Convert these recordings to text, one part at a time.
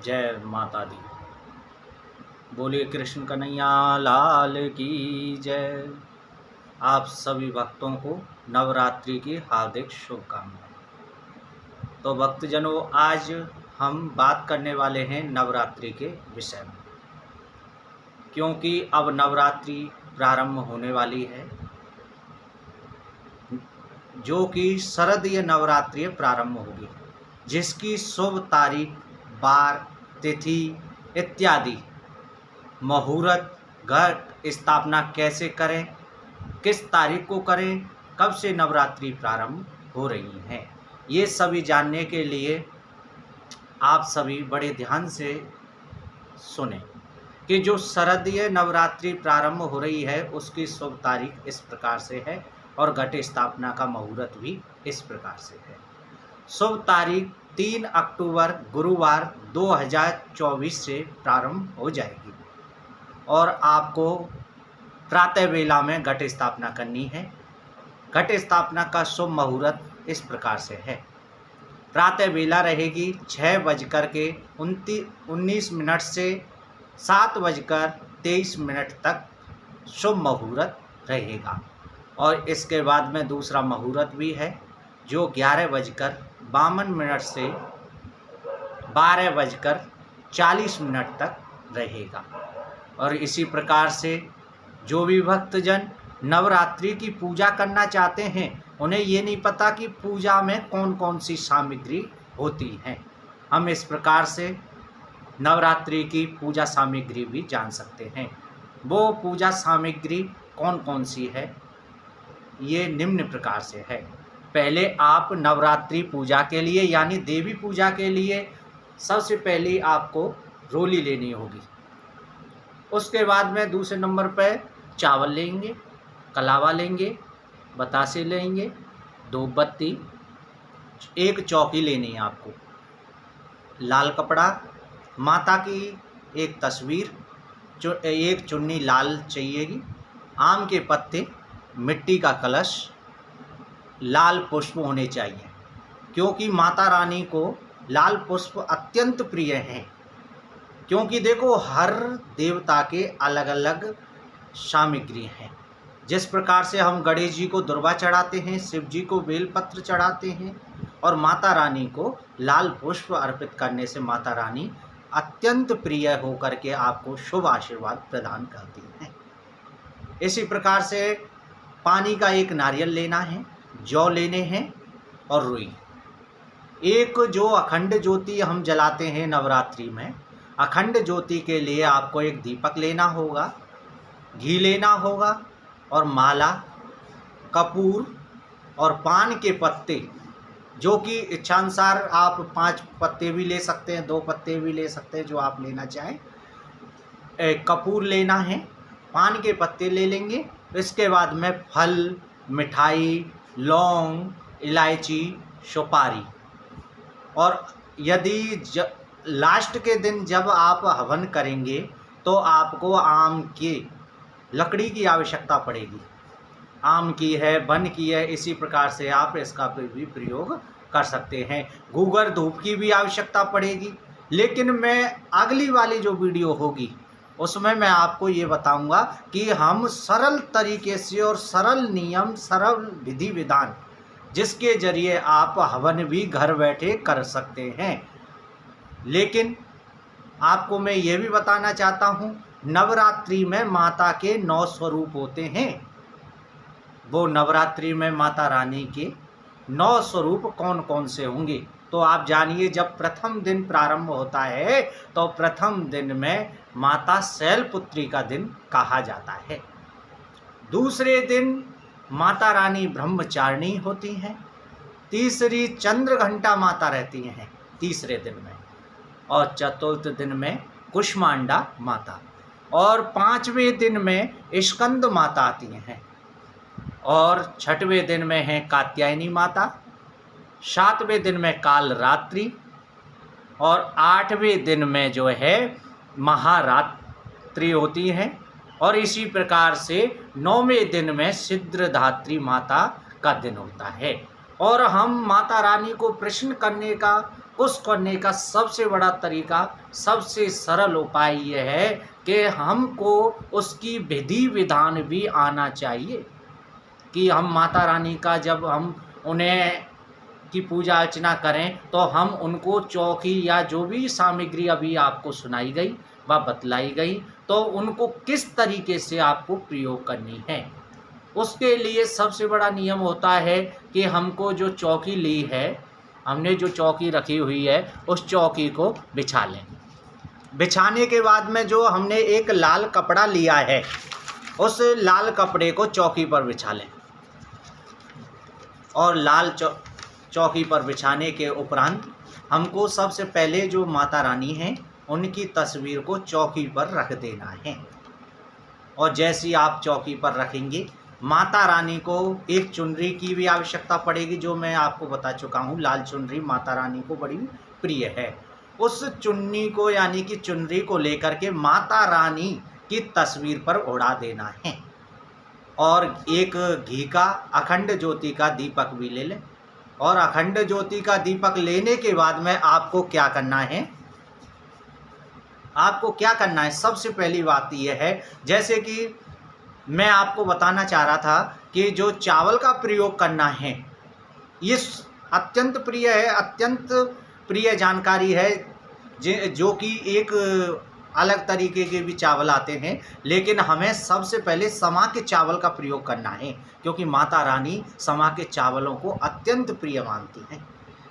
जय माता दी। बोलिए कृष्ण कन्हैया लाल की जय। आप सभी भक्तों को नवरात्रि की हार्दिक शुभकामनाएं। तो भक्तजनों, आज हम बात करने वाले हैं नवरात्रि के विषय में, क्योंकि अब नवरात्रि प्रारंभ होने वाली है, जो कि शरदीय नवरात्रि प्रारंभ होगी, जिसकी शुभ तारीख, बार, तिथि इत्यादि, मुहूर्त, घट स्थापना कैसे करें, किस तारीख को करें, कब से नवरात्रि प्रारंभ हो रही हैं, ये सभी जानने के लिए आप सभी बड़े ध्यान से सुने कि जो शरदीय नवरात्रि प्रारंभ हो रही है उसकी शुभ तारीख इस प्रकार से है और घट स्थापना का मुहूर्त भी इस प्रकार से है। शुभ तारीख 3 अक्टूबर गुरुवार 2024 से प्रारंभ हो जाएगी और आपको प्रातः वेला में घट स्थापना करनी है। घट स्थापना का शुभ मुहूर्त इस प्रकार से है। प्रातः वेला रहेगी 6:19 से 7:23 तक शुभ मुहूर्त रहेगा। और इसके बाद में दूसरा मुहूर्त भी है जो 11:52 से 12:40 तक रहेगा। और इसी प्रकार से जो भी भक्तजन नवरात्रि की पूजा करना चाहते हैं, उन्हें ये नहीं पता कि पूजा में कौन कौन सी सामग्री होती हैं, हम इस प्रकार से नवरात्रि की पूजा सामग्री भी जान सकते हैं। वो पूजा सामग्री कौन कौन सी है, ये निम्न प्रकार से है। पहले आप नवरात्रि पूजा के लिए यानी देवी पूजा के लिए सबसे पहले आपको रोली लेनी होगी। उसके बाद में दूसरे नंबर पर चावल लेंगे, कलावा लेंगे, बतासे लेंगे, 2 बत्ती, 1 चौकी लेनी है आपको, लाल कपड़ा, माता की एक तस्वीर, एक चुन्नी लाल चाहिएगी, आम के पत्ते, मिट्टी का कलश, लाल पुष्प होने चाहिए, क्योंकि माता रानी को लाल पुष्प अत्यंत प्रिय हैं। क्योंकि देखो, हर देवता के अलग अलग सामग्री हैं। जिस प्रकार से हम गणेश जी को दुर्वा चढ़ाते हैं, शिव जी को बेलपत्र चढ़ाते हैं और माता रानी को लाल पुष्प अर्पित करने से माता रानी अत्यंत प्रिय होकर के आपको शुभ आशीर्वाद प्रदान करती हैं। इसी प्रकार से पानी का एक नारियल लेना है, जौ लेने हैं और रुई। एक जो अखंड ज्योति हम जलाते हैं नवरात्रि में, अखंड ज्योति के लिए आपको एक दीपक लेना होगा, घी लेना होगा और माला, कपूर और पान के पत्ते, जो कि इच्छानुसार आप 5 पत्ते भी ले सकते हैं, 2 पत्ते भी ले सकते हैं, जो आप लेना चाहें। कपूर लेना है, पान के पत्ते ले लेंगे। इसके बाद में फल, मिठाई, लौंग, इलायची, सुपारी। और यदि लास्ट के दिन जब आप हवन करेंगे तो आपको आम की लकड़ी की आवश्यकता पड़ेगी। आम की है, वन की है, इसी प्रकार से आप इसका भी प्रयोग कर सकते हैं। गूगर धूप की भी आवश्यकता पड़ेगी, लेकिन मैं अगली वाली जो वीडियो होगी उसमें मैं आपको ये बताऊंगा कि हम सरल तरीके से और सरल नियम, सरल विधि विधान, जिसके जरिए आप हवन भी घर बैठे कर सकते हैं। लेकिन आपको मैं ये भी बताना चाहता हूँ, नवरात्रि में माता के 9 स्वरूप होते हैं। वो नवरात्रि में माता रानी के 9 स्वरूप कौन कौन से होंगे, तो आप जानिए। जब प्रथम दिन प्रारंभ होता है तो प्रथम दिन में माता शैलपुत्री का दिन कहा जाता है। दूसरे दिन माता रानी ब्रह्मचारिणी होती हैं। तीसरी चंद्रघंटा माता रहती हैं तीसरे दिन में। और चतुर्थ दिन में कुष्मांडा माता। और 5वें दिन में स्कंद माता आती हैं। और 6वें दिन में है कात्यायनी माता। 7वें दिन में कालरात्रि। और 8वें दिन में जो है महारात्रि होती हैं। और इसी प्रकार से 9वें दिन में सिद्धधात्री माता का दिन होता है। और हम माता रानी को प्रसन्न करने का उस करने का सबसे बड़ा तरीका, सबसे सरल उपाय यह है कि हमको उसकी विधि विधान भी आना चाहिए कि हम माता रानी का जब हम उन्हें की पूजा अर्चना करें तो हम उनको चौकी या जो भी सामग्री अभी आपको सुनाई गई व बतलाई गई तो उनको किस तरीके से आपको प्रयोग करनी है। उसके लिए सबसे बड़ा नियम होता है कि हमको जो चौकी ली है, हमने जो चौकी रखी हुई है उस चौकी को बिछा लें। बिछाने के बाद में जो हमने एक लाल कपड़ा लिया है उस लाल कपड़े को चौकी पर बिछा लें और लाल चौकी पर बिछाने के उपरांत हमको सबसे पहले जो माता रानी हैं उनकी तस्वीर को चौकी पर रख देना है। और जैसे ही आप चौकी पर रखेंगे माता रानी को एक चुनरी की भी आवश्यकता पड़ेगी, जो मैं आपको बता चुका हूँ। लाल चुनरी माता रानी को बड़ी प्रिय है। उस चुन्नी को यानी कि चुनरी को लेकर के माता रानी की तस्वीर पर उड़ा देना है और एक घी का अखंड ज्योति का दीपक भी ले लें। और अखंड ज्योति का दीपक लेने के बाद में आपको क्या करना है, आपको क्या करना है, सबसे पहली बात यह है, जैसे कि मैं आपको बताना चाह रहा था कि जो चावल का प्रयोग करना है ये अत्यंत प्रिय है, अत्यंत प्रिय जानकारी है, जो कि एक अलग तरीके के भी चावल आते हैं, लेकिन हमें सबसे पहले समा के चावल का प्रयोग करना है क्योंकि माता रानी समा के चावलों को अत्यंत प्रिय मानती हैं।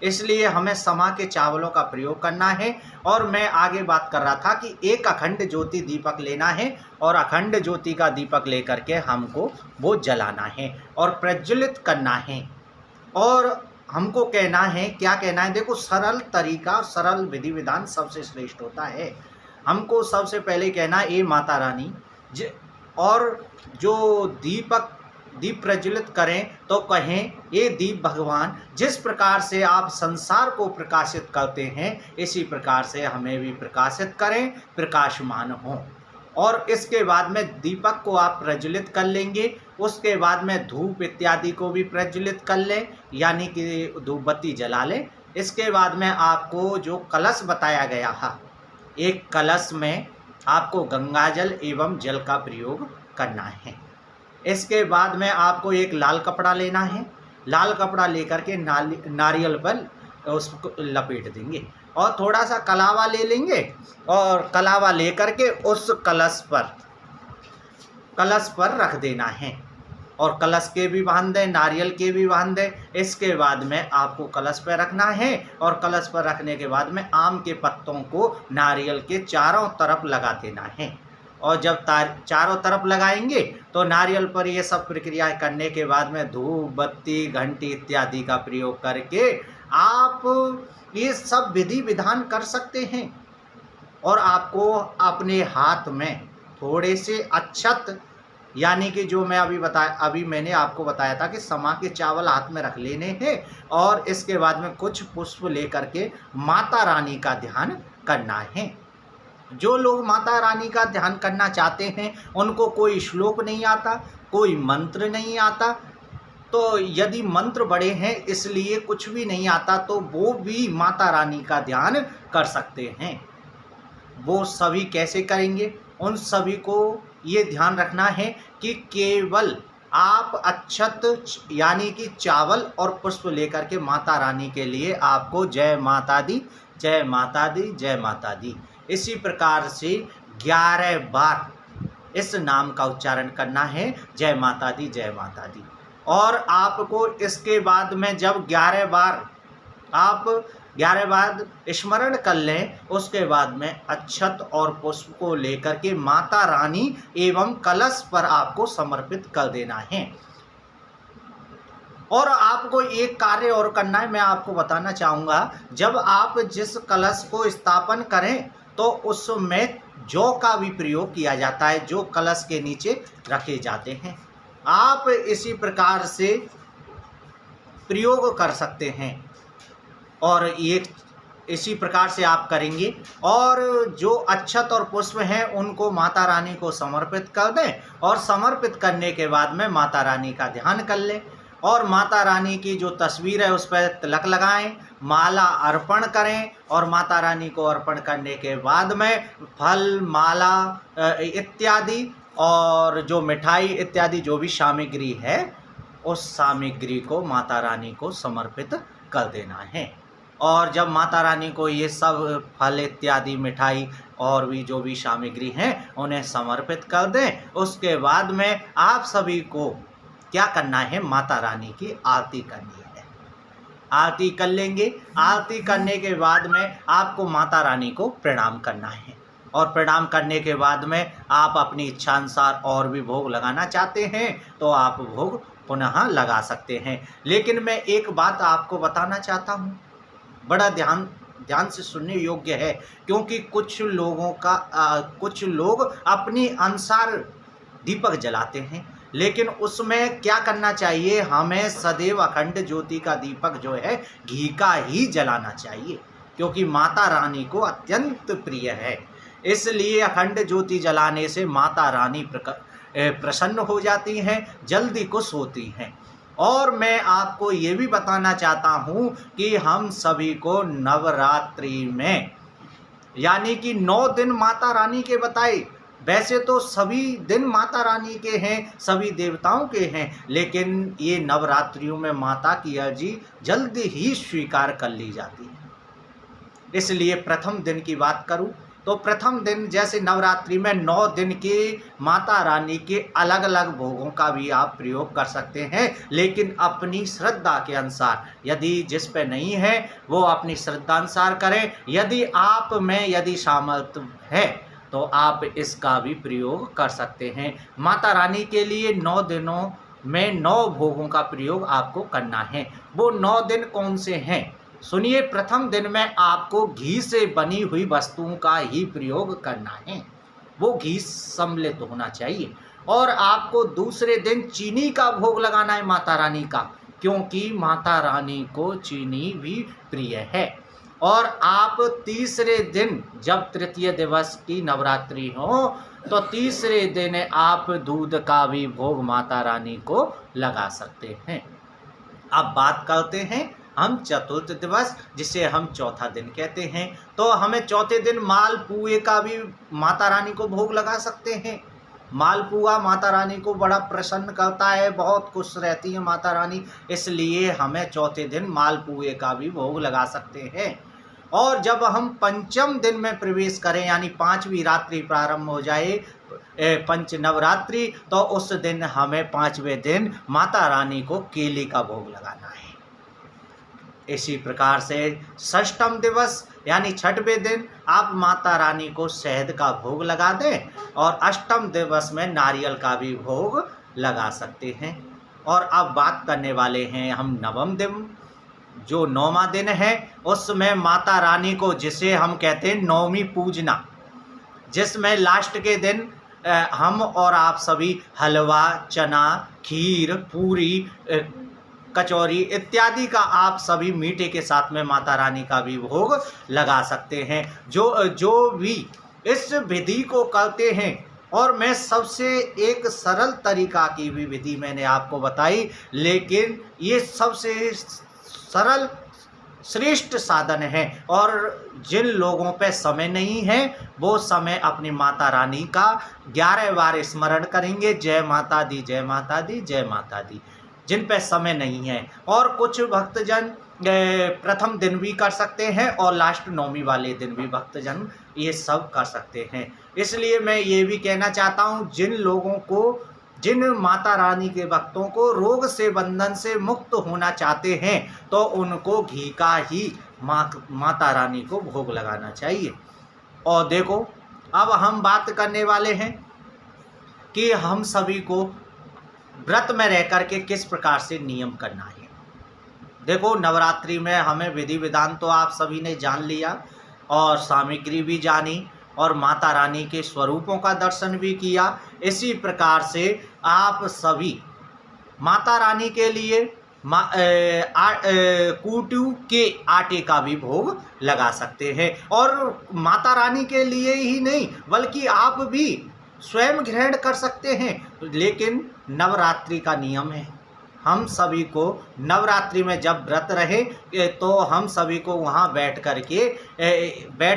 इसलिए हमें समा के चावलों का प्रयोग करना है। और मैं आगे बात कर रहा था कि एक अखंड ज्योति दीपक लेना है और अखंड ज्योति का दीपक लेकर के हमको वो जलाना है और प्रज्वलित करना है। और हमको कहना है, क्या कहना है, देखो सरल तरीका, सरल विधि विधान सबसे श्रेष्ठ होता है। हमको सबसे पहले कहना है, ए माता रानी और जो दीप प्रज्वलित करें तो कहें, ये दीप भगवान जिस प्रकार से आप संसार को प्रकाशित करते हैं इसी प्रकार से हमें भी प्रकाशित करें, प्रकाशमान हों। और इसके बाद में दीपक को आप प्रज्वलित कर लेंगे। उसके बाद में धूप इत्यादि को भी प्रज्वलित कर लें, यानी कि धूप बत्ती जला लें। इसके बाद में आपको जो कलश बताया गया है, एक कलश में आपको गंगाजल एवं जल का प्रयोग करना है। इसके बाद में आपको एक लाल कपड़ा लेना है। लाल कपड़ा लेकर के नारियल पर उसको लपेट देंगे और थोड़ा सा कलावा ले लेंगे और कलावा लेकर के उस कलश पर रख देना है और कलश के भी बांध दें, नारियल के भी बांध दें। इसके बाद में आपको कलश पर रखना है और कलश पर रखने के बाद में आम के पत्तों को नारियल के चारों तरफ लगा देना है। और जब चारों तरफ लगाएंगे तो नारियल पर ये सब प्रक्रिया करने के बाद में धूप बत्ती घंटी इत्यादि का प्रयोग करके आप ये सब विधि विधान कर सकते हैं। और आपको अपने हाथ में थोड़े से अक्षत, यानी कि जो मैं अभी मैंने आपको बताया था कि समा के चावल हाथ में रख लेने हैं और इसके बाद में कुछ पुष्प लेकर के माता रानी का ध्यान करना है। जो लोग माता रानी का ध्यान करना चाहते हैं उनको कोई श्लोक नहीं आता, कोई मंत्र नहीं आता, तो यदि मंत्र बड़े हैं इसलिए कुछ भी नहीं आता तो वो भी माता रानी का ध्यान कर सकते हैं। वो सभी कैसे करेंगे, उन सभी को ये ध्यान रखना है कि केवल आप अक्षत यानी कि चावल और पुष्प लेकर के माता रानी के लिए आपको जय माता दी, जय माता दी, जय माता दी, इसी प्रकार से 11 बार इस नाम का उच्चारण करना है, जय माता दी, जय माता दी। और आपको इसके बाद में जब 11 बार स्मरण कर लें, उसके बाद में अक्षत और पुष्प को लेकर के माता रानी एवं कलश पर आपको समर्पित कर देना है। और आपको एक कार्य और करना है, मैं आपको बताना चाहूँगा, जब आप जिस कलश को स्थापन करें तो उसमें जौ का भी प्रयोग किया जाता है, जो कलश के नीचे रखे जाते हैं। आप इसी प्रकार से प्रयोग कर सकते हैं और एक इसी प्रकार से आप करेंगे। और जो अक्षत और पुष्प हैं उनको माता रानी को समर्पित कर दें और समर्पित करने के बाद में माता रानी का ध्यान कर लें। और माता रानी की जो तस्वीर है उस पर तिलक लगाएं, माला अर्पण करें और माता रानी को अर्पण करने के बाद में फल, माला इत्यादि और जो मिठाई इत्यादि जो भी सामग्री है उस सामग्री को माता रानी को समर्पित कर देना है। और जब माता रानी को ये सब फल इत्यादि मिठाई और भी जो भी सामग्री हैं उन्हें समर्पित कर दें, उसके बाद में आप सभी को क्या करना है, माता रानी की आरती करनी है। आरती कर लेंगे। आरती करने के बाद में आपको माता रानी को प्रणाम करना है और प्रणाम करने के बाद में आप अपनी इच्छानुसार और भी भोग लगाना चाहते हैं तो आप भोग पुनः लगा सकते हैं। लेकिन मैं एक बात आपको बताना चाहता हूँ, बड़ा ध्यान से सुनने योग्य है, क्योंकि कुछ लोग अपनी अनुसार दीपक जलाते हैं, लेकिन उसमें क्या करना चाहिए, हमें सदैव अखंड ज्योति का दीपक जो है घी का ही जलाना चाहिए, क्योंकि माता रानी को अत्यंत प्रिय है। इसलिए अखंड ज्योति जलाने से माता रानी प्रसन्न हो जाती हैं, जल्दी खुश होती हैं। और मैं आपको ये भी बताना चाहता हूँ कि हम सभी को नवरात्रि में यानी कि 9 दिन माता रानी के बताए, वैसे तो सभी दिन माता रानी के हैं, सभी देवताओं के हैं, लेकिन ये नवरात्रियों में माता की अर्जी जल्दी ही स्वीकार कर ली जाती है। इसलिए प्रथम दिन की बात करूं तो प्रथम दिन जैसे नवरात्रि में 9 दिन के माता रानी के अलग अलग भोगों का भी आप प्रयोग कर सकते हैं, लेकिन अपनी श्रद्धा के अनुसार। यदि जिस पे नहीं है वो अपनी श्रद्धा अनुसार करें। यदि सामर्थ्य है तो आप इसका भी प्रयोग कर सकते हैं। माता रानी के लिए 9 दिनों में 9 भोगों का प्रयोग आपको करना है। वो 9 दिन कौन से हैं सुनिए। प्रथम दिन में आपको घी से बनी हुई वस्तुओं का ही प्रयोग करना है, वो घी सम्मिलित होना चाहिए। और आपको दूसरे दिन चीनी का भोग लगाना है माता रानी का, क्योंकि माता रानी को चीनी भी प्रिय है। और आप तीसरे दिन जब तृतीय दिवस की नवरात्रि हो तो तीसरे दिन आप दूध का भी भोग माता रानी को लगा सकते हैं। अब बात करते हैं हम चतुर्थ दिवस, जिसे हम चौथा दिन कहते हैं। तो हमें चौथे दिन मालपुए का भी माता रानी को भोग लगा सकते हैं। मालपुआ माता रानी को बड़ा प्रसन्न करता है, बहुत खुश रहती है माता रानी, इसलिए हमें चौथे दिन मालपुए का भी भोग लगा सकते हैं। और जब हम पंचम दिन में प्रवेश करें यानी 5वीं रात्रि प्रारंभ हो जाए, पंच नवरात्रि, तो उस दिन हमें 5वें दिन माता रानी को केले का भोग लगाना है। इसी प्रकार से षष्ठम दिवस यानी 6वें दिन आप माता रानी को शहद का भोग लगा दें और अष्टम दिवस में नारियल का भी भोग लगा सकते हैं। और अब बात करने वाले हैं हम नवम दिन, जो 9वां दिन है, उसमें माता रानी को, जिसे हम कहते हैं नवमी पूजना, जिसमें लास्ट के दिन हम और आप सभी हलवा, चना, खीर, पूरी, कचौरी इत्यादि का आप सभी मीठे के साथ में माता रानी का भी भोग लगा सकते हैं। जो भी इस विधि को करते हैं, और मैं सबसे एक सरल तरीका की भी विधि मैंने आपको बताई, लेकिन ये सबसे सरल श्रेष्ठ साधन है। और जिन लोगों पे समय नहीं है वो समय अपनी माता रानी का 11 बार स्मरण करेंगे, जय माता दी, जय माता दी, जय माता दी, जिन पे समय नहीं है। और कुछ भक्तजन प्रथम दिन भी कर सकते हैं और लास्ट 9वीं वाले दिन भी भक्तजन ये सब कर सकते हैं। इसलिए मैं ये भी कहना चाहता हूँ, जिन माता रानी के भक्तों को रोग से बंधन से मुक्त होना चाहते हैं तो उनको घी का ही माता रानी को भोग लगाना चाहिए। और देखो, अब हम बात करने वाले हैं कि हम सभी को व्रत में रह कर के किस प्रकार से नियम करना है। देखो, नवरात्रि में हमें विधि विधान तो आप सभी ने जान लिया और सामग्री भी जानी और माता रानी के स्वरूपों का दर्शन भी किया। इसी प्रकार से आप सभी माता रानी के लिए कूटू के आटे का भी भोग लगा सकते हैं। और माता रानी के लिए ही नहीं बल्कि आप भी स्वयं ग्रहण कर सकते हैं। लेकिन नवरात्रि का नियम है, हम सभी को नवरात्रि में जब व्रत रहे तो हम सभी को वहाँ बैठ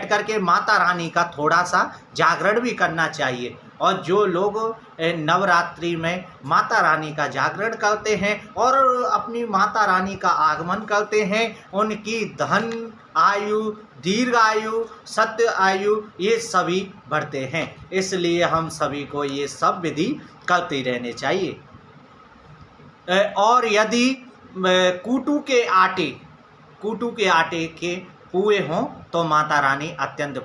करके माता रानी का थोड़ा सा जागरण भी करना चाहिए। और जो लोग नवरात्रि में माता रानी का जागरण करते हैं और अपनी माता रानी का आगमन करते हैं, उनकी धन आयु, दीर्घ आयु, सत्य आयु ये सभी बढ़ते हैं। इसलिए हम सभी को ये सब विधि करते रहने चाहिए। और यदि कूटू के आटे के पुए हों तो माता रानी अत्यंत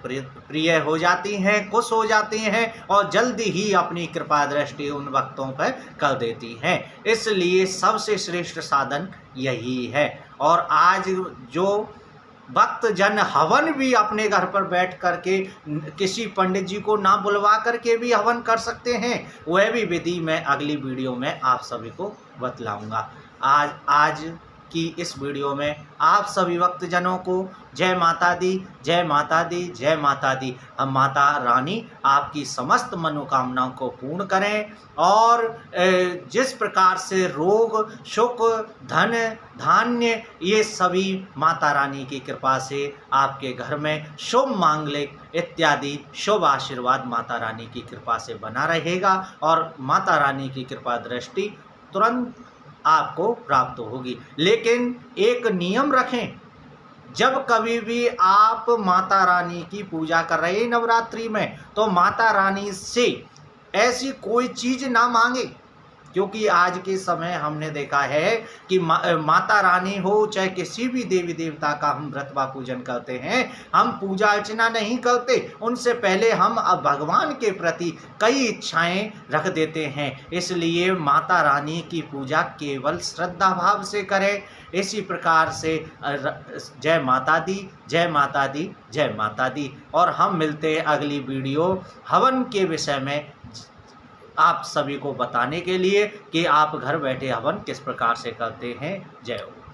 प्रिय हो जाती हैं, खुश हो जाती हैं और जल्दी ही अपनी कृपा दृष्टि उन भक्तों पर कर देती हैं। इसलिए सबसे श्रेष्ठ साधन यही है। और आज जो भक्त जन हवन भी अपने घर पर बैठ करके किसी पंडित जी को ना बुलवा करके भी हवन कर सकते हैं, वह भी विधि मैं अगली वीडियो में आप सभी को बतलाऊंगा। आज की इस वीडियो में आप सभी भक्तजनों को जय माता दी, जय माता दी, जय माता दी। हम माता रानी आपकी समस्त मनोकामनाओं को पूर्ण करें और जिस प्रकार से रोग, सुख, धन, धान्य ये सभी माता रानी की कृपा से आपके घर में शुभ मांगलिक इत्यादि शुभ आशीर्वाद माता रानी की कृपा से बना रहेगा और माता रानी की कृपा दृष्टि तुरंत आपको प्राप्त होगी। लेकिन एक नियम रखें, जब कभी भी आप माता रानी की पूजा कर रहे हैं नवरात्रि में, तो माता रानी से ऐसी कोई चीज़ ना मांगे, क्योंकि आज के समय हमने देखा है कि माता रानी हो चाहे किसी भी देवी देवता का हम व्रत व पूजन करते हैं, हम पूजा अर्चना नहीं करते, उनसे पहले हम भगवान के प्रति कई इच्छाएं रख देते हैं। इसलिए माता रानी की पूजा केवल श्रद्धा भाव से करें। इसी प्रकार से जय माता दी, जय माता दी, जय माता दी। और हम मिलते हैं अगली वीडियो हवन के विषय में आप सभी को बताने के लिए कि आप घर बैठे हवन किस प्रकार से करते हैं। जय हो।